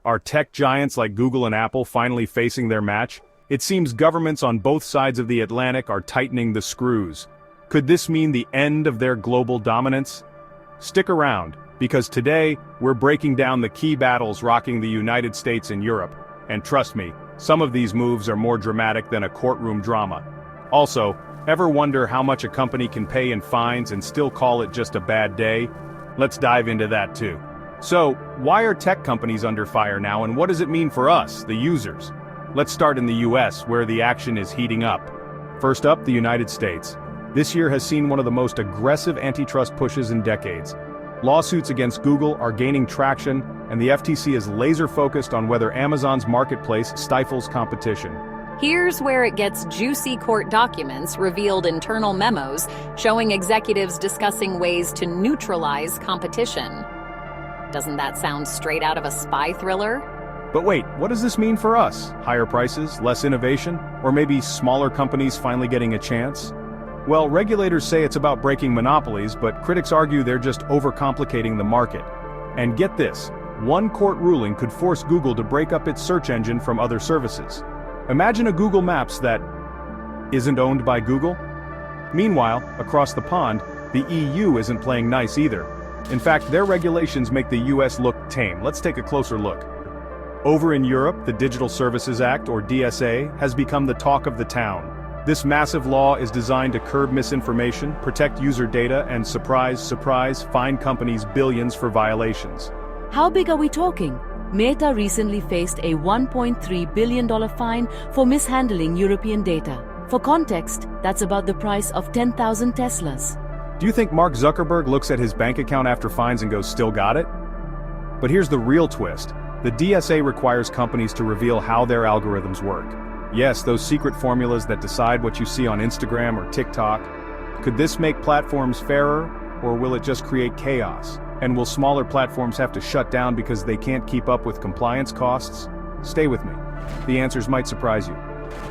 Are tech giants like Google and Apple finally facing their match? It seems governments on both sides of the Atlantic are tightening the screws. Could this mean the end of their global dominance? Stick around, because today, we're breaking down the key battles rocking the United States and Europe. And trust me, some of these moves are more dramatic than a courtroom drama. Also, ever wonder how much a company can pay in fines and still call it just a bad day? Let's dive into that too. So, why are tech companies under fire now, and what does it mean for us, the users? Let's start in the US, where the action is heating up. First up, the United States. This year has seen one of the most aggressive antitrust pushes in decades. Lawsuits against Google are gaining traction, and the FTC is laser-focused on whether Amazon's marketplace stifles competition. Here's where it gets juicy. Court documents revealed internal memos showing executives discussing ways to neutralize competition. Doesn't that sound straight out of a spy thriller? But wait, what does this mean for us? Higher prices, less innovation, or maybe smaller companies finally getting a chance? Well, regulators say it's about breaking monopolies, but critics argue they're just overcomplicating the market. And get this, one court ruling could force Google to break up its search engine from other services. Imagine a Google Maps that isn't owned by Google. Meanwhile, across the pond, the EU isn't playing nice either. In fact, their regulations make the US look tame. Let's take a closer look. Over in Europe, the Digital Services Act, or DSA, has become the talk of the town. This massive law is designed to curb misinformation, protect user data, and surprise, surprise, fine companies billions for violations. How big are we talking? Meta recently faced a $1.3 billion fine for mishandling European data. For context, that's about the price of 10,000 Teslas. Do you think Mark Zuckerberg looks at his bank account after fines and goes, still got it? But here's the real twist. The DSA requires companies to reveal how their algorithms work. Yes, those secret formulas that decide what you see on Instagram or TikTok. Could this make platforms fairer, or will it just create chaos? And will smaller platforms have to shut down because they can't keep up with compliance costs? Stay with me. The answers might surprise you.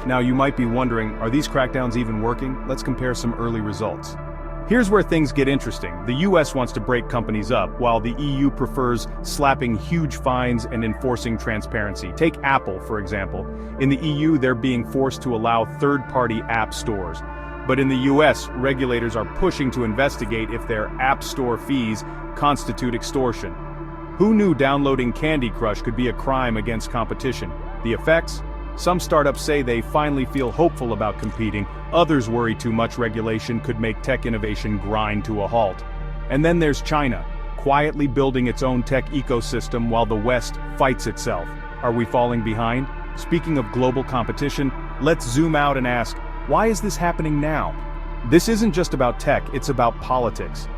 Now you might be wondering, are these crackdowns even working? Let's compare some early results. Here's where things get interesting. The US wants to break companies up, while the EU prefers slapping huge fines and enforcing transparency. Take Apple, for example. In the EU, they're being forced to allow third-party app stores. But in the US, regulators are pushing to investigate if their app store fees constitute extortion. Who knew downloading Candy Crush could be a crime against competition? The effects? Some startups say they finally feel hopeful about competing. Others worry too much regulation could make tech innovation grind to a halt. And then there's China, quietly building its own tech ecosystem while the West fights itself. Are we falling behind? Speaking of global competition, let's zoom out and ask, why is this happening now? This isn't just about tech, it's about politics.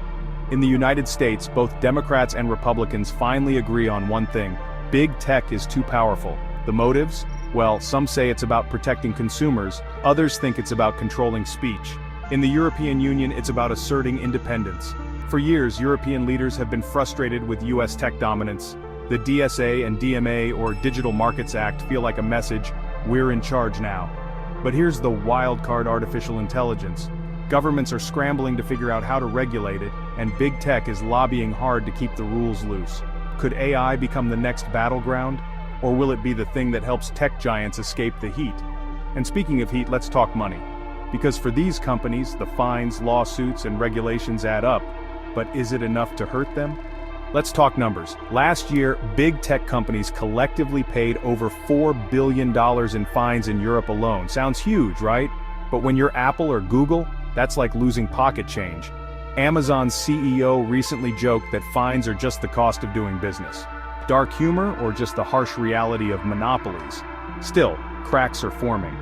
In the United States, both Democrats and Republicans finally agree on one thing: big tech is too powerful. The motives? Well, some say it's about protecting consumers, others think it's about controlling speech. In the European Union, it's about asserting independence. For years, European leaders have been frustrated with US tech dominance. The DSA and DMA, or Digital Markets Act, feel like a message, we're in charge now. But here's the wild card: artificial intelligence. Governments are scrambling to figure out how to regulate it, and big tech is lobbying hard to keep the rules loose. Could AI become the next battleground? Or will it be the thing that helps tech giants escape the heat? And speaking of heat, let's talk money. Because for these companies, the fines, lawsuits, and regulations add up. But is it enough to hurt them? Let's talk numbers. Last year, big tech companies collectively paid over $4 billion in fines in Europe alone. Sounds huge, right? But when you're Apple or Google, that's like losing pocket change. Amazon's CEO recently joked that fines are just the cost of doing business. Dark humor, or just the harsh reality of monopolies? Still, cracks are forming.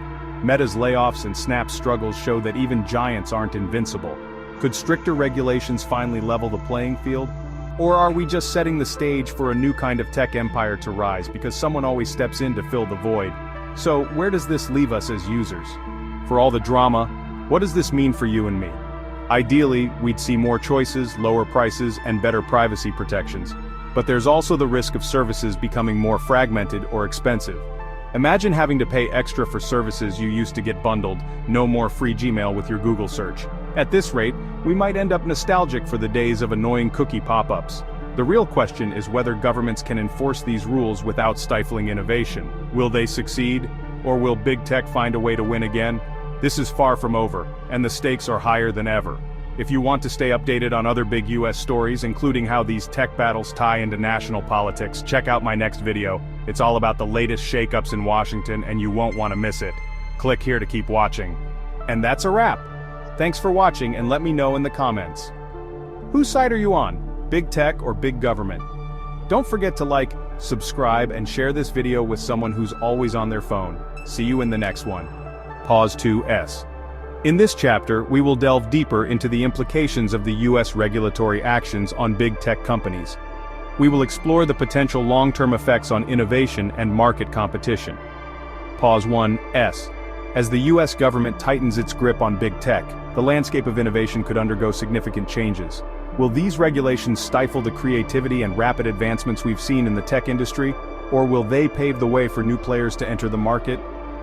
Meta's layoffs and Snap's struggles show that even giants aren't invincible. Could stricter regulations finally level the playing field? Or are we just setting the stage for a new kind of tech empire to rise because someone always steps in to fill the void? So, where does this leave us as users? For all the drama, what does this mean for you and me? Ideally, we'd see more choices, lower prices, and better privacy protections. But there's also the risk of services becoming more fragmented or expensive. Imagine having to pay extra for services you used to get bundled, no more free Gmail with your Google search. At this rate, we might end up nostalgic for the days of annoying cookie pop-ups. The real question is whether governments can enforce these rules without stifling innovation. Will they succeed? Or will big tech find a way to win again? This is far from over, and the stakes are higher than ever. If you want to stay updated on other big US stories, including how these tech battles tie into national politics, check out my next video. It's all about the latest shakeups in Washington, and you won't want to miss it. Click here to keep watching. And that's a wrap. Thanks for watching, and let me know in the comments. Whose side are you on? Big tech or big government? Don't forget to like, subscribe, and share this video with someone who's always on their phone. See you in the next one. Pause 2S. In this chapter, we will delve deeper into the implications of the US regulatory actions on big tech companies. We will explore the potential long-term effects on innovation and market competition. Pause 1S. As the US government tightens its grip on big tech, the landscape of innovation could undergo significant changes. Will these regulations stifle the creativity and rapid advancements we've seen in the tech industry, or will they pave the way for new players to enter the market?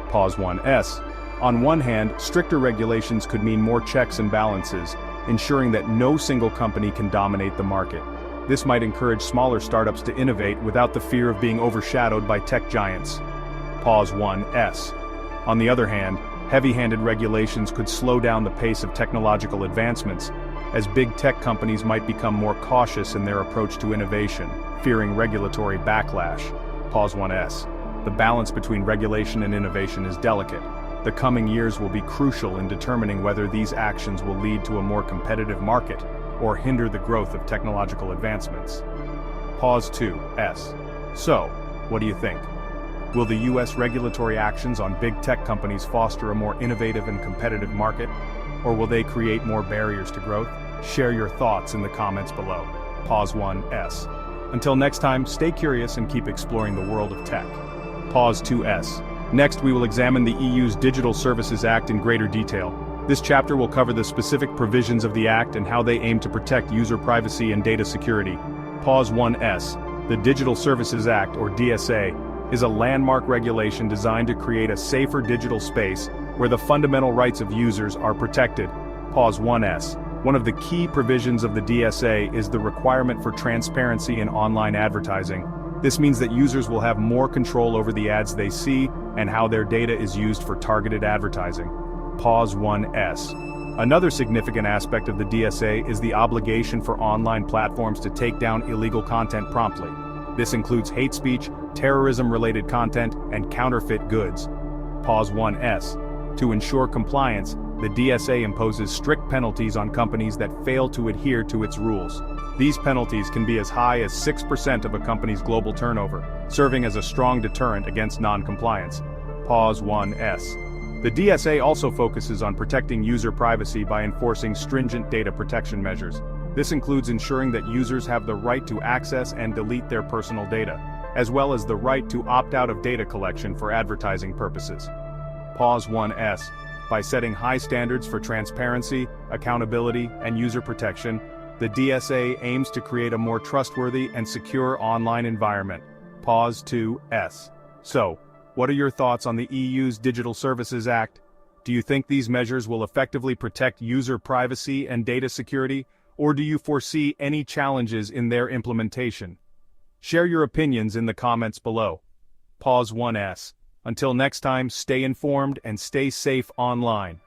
Pause 1S. On one hand, stricter regulations could mean more checks and balances, ensuring that no single company can dominate the market. This might encourage smaller startups to innovate without the fear of being overshadowed by tech giants. Pause 1S. On the other hand, heavy-handed regulations could slow down the pace of technological advancements, as big tech companies might become more cautious in their approach to innovation, fearing regulatory backlash. Pause 1S. The balance between regulation and innovation is delicate. The coming years will be crucial in determining whether these actions will lead to a more competitive market or hinder the growth of technological advancements. Pause 2S. So, what do you think? Will the US regulatory actions on big tech companies foster a more innovative and competitive market, or will they create more barriers to growth? Share your thoughts in the comments below. Pause 1S. Until next time, stay curious and keep exploring the world of tech. Pause 2S. Next, we will examine the EU's Digital Services Act in greater detail. This chapter will cover the specific provisions of the Act and how they aim to protect user privacy and data security. Pause 1S. The Digital Services Act, or DSA, is a landmark regulation designed to create a safer digital space where the fundamental rights of users are protected. Pause 1S. One of the key provisions of the DSA is the requirement for transparency in online advertising. This means that users will have more control over the ads they see and how their data is used for targeted advertising. Pause 1S. Another significant aspect of the DSA is the obligation for online platforms to take down illegal content promptly. This includes hate speech, terrorism-related content, and counterfeit goods. Pause 1S. To ensure compliance, the DSA imposes strict penalties on companies that fail to adhere to its rules. These penalties can be as high as 6% of a company's global turnover, serving as a strong deterrent against non-compliance. Pause 1S. The DSA also focuses on protecting user privacy by enforcing stringent data protection measures. This includes ensuring that users have the right to access and delete their personal data, as well as the right to opt out of data collection for advertising purposes. Pause 1S. By setting high standards for transparency, accountability, and user protection, the DSA aims to create a more trustworthy and secure online environment. Pause 2S. So, what are your thoughts on the EU's Digital Services Act? Do you think these measures will effectively protect user privacy and data security, or do you foresee any challenges in their implementation? Share your opinions in the comments below. Pause 1S. Until next time, stay informed and stay safe online.